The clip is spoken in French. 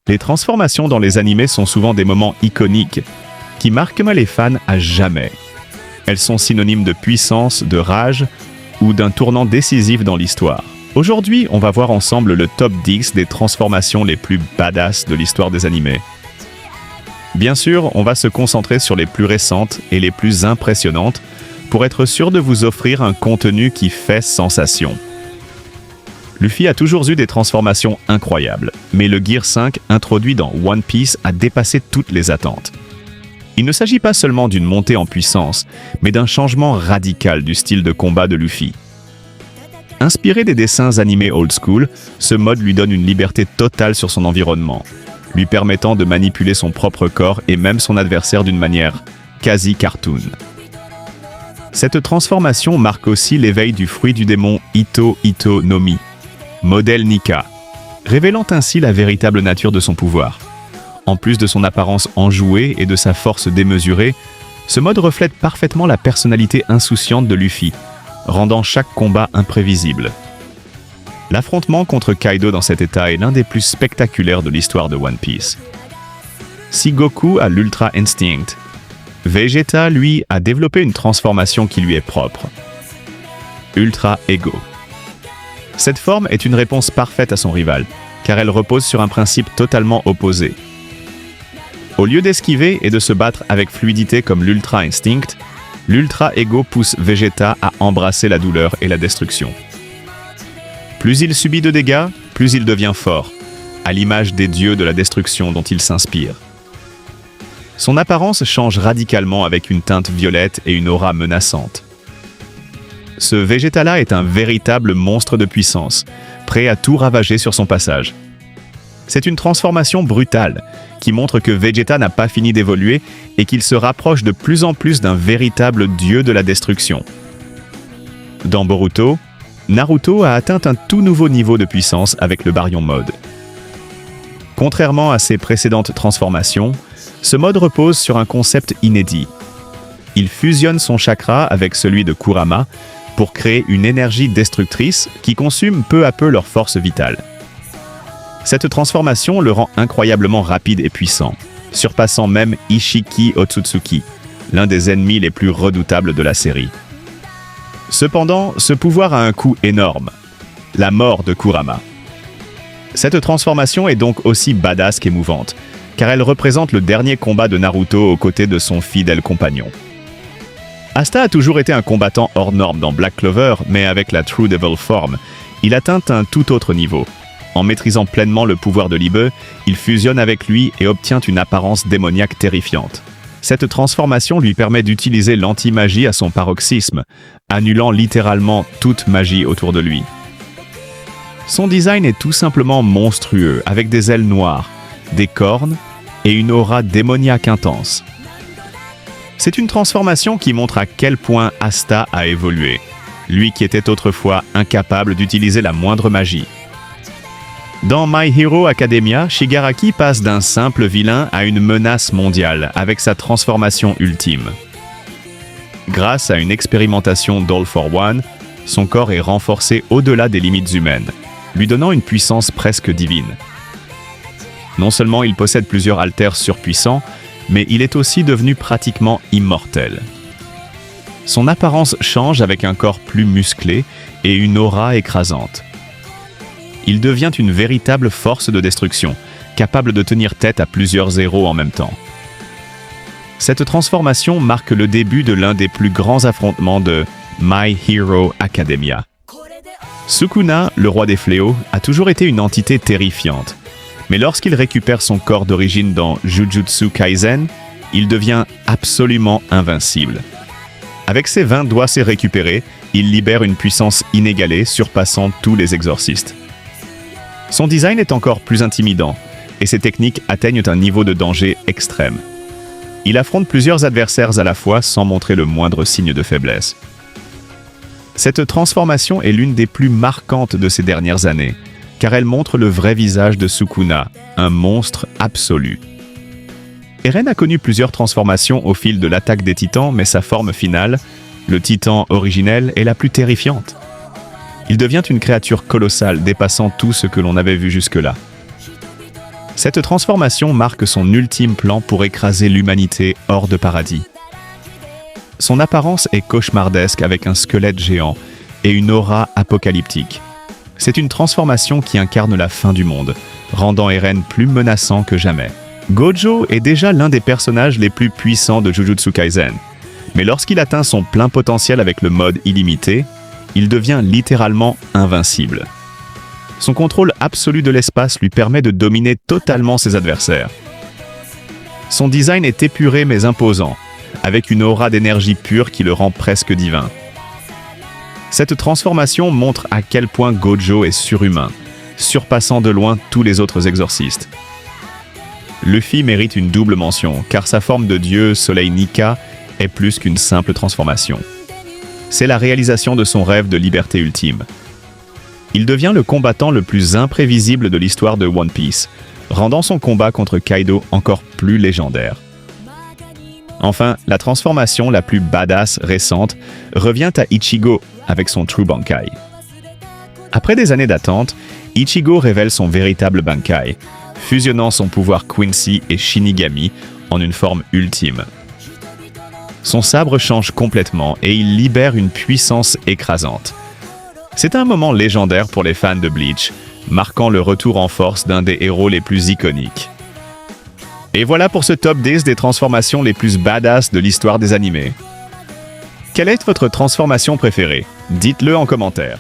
Les transformations dans les animés sont souvent des moments iconiques qui marquent les fans à jamais. Elles sont synonymes de puissance, de rage ou d'un tournant décisif dans l'histoire. Aujourd'hui, on va voir ensemble le top 10 des transformations les plus badass de l'histoire des animés. Bien sûr, on va se concentrer sur les plus récentes et les plus impressionnantes pour être sûr de vous offrir un contenu qui fait sensation. Luffy a toujours eu des transformations incroyables, mais le Gear 5 introduit dans One Piece a dépassé toutes les attentes. Il ne s'agit pas seulement d'une montée en puissance, mais d'un changement radical du style de combat de Luffy. Inspiré des dessins animés old school, ce mode lui donne une liberté totale sur son environnement, lui permettant de manipuler son propre corps et même son adversaire d'une manière quasi cartoon. Cette transformation marque aussi l'éveil du fruit du démon Ito Ito no Mi, modèle Nika, révélant ainsi la véritable nature de son pouvoir. En plus de son apparence enjouée et de sa force démesurée, ce mode reflète parfaitement la personnalité insouciante de Luffy, rendant chaque combat imprévisible. L'affrontement contre Kaido dans cet état est l'un des plus spectaculaires de l'histoire de One Piece. Si Goku a l'Ultra Instinct, Vegeta, lui, a développé une transformation qui lui est propre. Ultra Ego. Cette forme est une réponse parfaite à son rival, car elle repose sur un principe totalement opposé. Au lieu d'esquiver et de se battre avec fluidité comme l'Ultra Instinct, l'Ultra Ego pousse Vegeta à embrasser la douleur et la destruction. Plus il subit de dégâts, plus il devient fort, à l'image des dieux de la destruction dont il s'inspire. Son apparence change radicalement avec une teinte violette et une aura menaçante. Ce Vegeta-là est un véritable monstre de puissance, prêt à tout ravager sur son passage. C'est une transformation brutale, qui montre que Vegeta n'a pas fini d'évoluer et qu'il se rapproche de plus en plus d'un véritable dieu de la destruction. Dans Boruto, Naruto a atteint un tout nouveau niveau de puissance avec le Baryon Mode. Contrairement à ses précédentes transformations, ce mode repose sur un concept inédit. Il fusionne son chakra avec celui de Kurama pour créer une énergie destructrice qui consume peu à peu leur force vitale. Cette transformation le rend incroyablement rapide et puissant, surpassant même Ishiki Otsutsuki, l'un des ennemis les plus redoutables de la série. Cependant, ce pouvoir a un coût énorme, la mort de Kurama. Cette transformation est donc aussi badass qu'émouvante, car elle représente le dernier combat de Naruto aux côtés de son fidèle compagnon. Asta a toujours été un combattant hors norme dans Black Clover, mais avec la True Devil Form, il atteint un tout autre niveau. En maîtrisant pleinement le pouvoir de l'Ibe, il fusionne avec lui et obtient une apparence démoniaque terrifiante. Cette transformation lui permet d'utiliser l'anti-magie à son paroxysme, annulant littéralement toute magie autour de lui. Son design est tout simplement monstrueux, avec des ailes noires, des cornes et une aura démoniaque intense. C'est une transformation qui montre à quel point Asta a évolué, lui qui était autrefois incapable d'utiliser la moindre magie. Dans My Hero Academia, Shigaraki passe d'un simple vilain à une menace mondiale avec sa transformation ultime. Grâce à une expérimentation d'All for One, son corps est renforcé au-delà des limites humaines, lui donnant une puissance presque divine. Non seulement il possède plusieurs haltères surpuissants, mais il est aussi devenu pratiquement immortel. Son apparence change avec un corps plus musclé et une aura écrasante. Il devient une véritable force de destruction, capable de tenir tête à plusieurs héros en même temps. Cette transformation marque le début de l'un des plus grands affrontements de My Hero Academia. Sukuna, le roi des fléaux, a toujours été une entité terrifiante, mais lorsqu'il récupère son corps d'origine dans Jujutsu Kaisen, il devient absolument invincible. Avec ses 20 doigts récupérés, il libère une puissance inégalée surpassant tous les exorcistes. Son design est encore plus intimidant, et ses techniques atteignent un niveau de danger extrême. Il affronte plusieurs adversaires à la fois sans montrer le moindre signe de faiblesse. Cette transformation est l'une des plus marquantes de ces dernières années, car elle montre le vrai visage de Sukuna, un monstre absolu. Eren a connu plusieurs transformations au fil de l'attaque des titans, mais sa forme finale, le titan originel, est la plus terrifiante. Il devient une créature colossale dépassant tout ce que l'on avait vu jusque-là. Cette transformation marque son ultime plan pour écraser l'humanité hors de paradis. Son apparence est cauchemardesque avec un squelette géant et une aura apocalyptique. C'est une transformation qui incarne la fin du monde, rendant Eren plus menaçant que jamais. Gojo est déjà l'un des personnages les plus puissants de Jujutsu Kaisen, mais lorsqu'il atteint son plein potentiel avec le mode illimité, il devient littéralement invincible. Son contrôle absolu de l'espace lui permet de dominer totalement ses adversaires. Son design est épuré mais imposant, avec une aura d'énergie pure qui le rend presque divin. Cette transformation montre à quel point Gojo est surhumain, surpassant de loin tous les autres exorcistes. Luffy mérite une double mention, car sa forme de dieu, Soleil Nika, est plus qu'une simple transformation. C'est la réalisation de son rêve de liberté ultime. Il devient le combattant le plus imprévisible de l'histoire de One Piece, rendant son combat contre Kaido encore plus légendaire. Enfin, la transformation la plus badass récente revient à Ichigo avec son True Bankai. Après des années d'attente, Ichigo révèle son véritable Bankai, fusionnant son pouvoir Quincy et Shinigami en une forme ultime. Son sabre change complètement et il libère une puissance écrasante. C'est un moment légendaire pour les fans de Bleach, marquant le retour en force d'un des héros les plus iconiques. Et voilà pour ce top 10 des transformations les plus badass de l'histoire des animés. Quelle est votre transformation préférée? Dites-le en commentaire.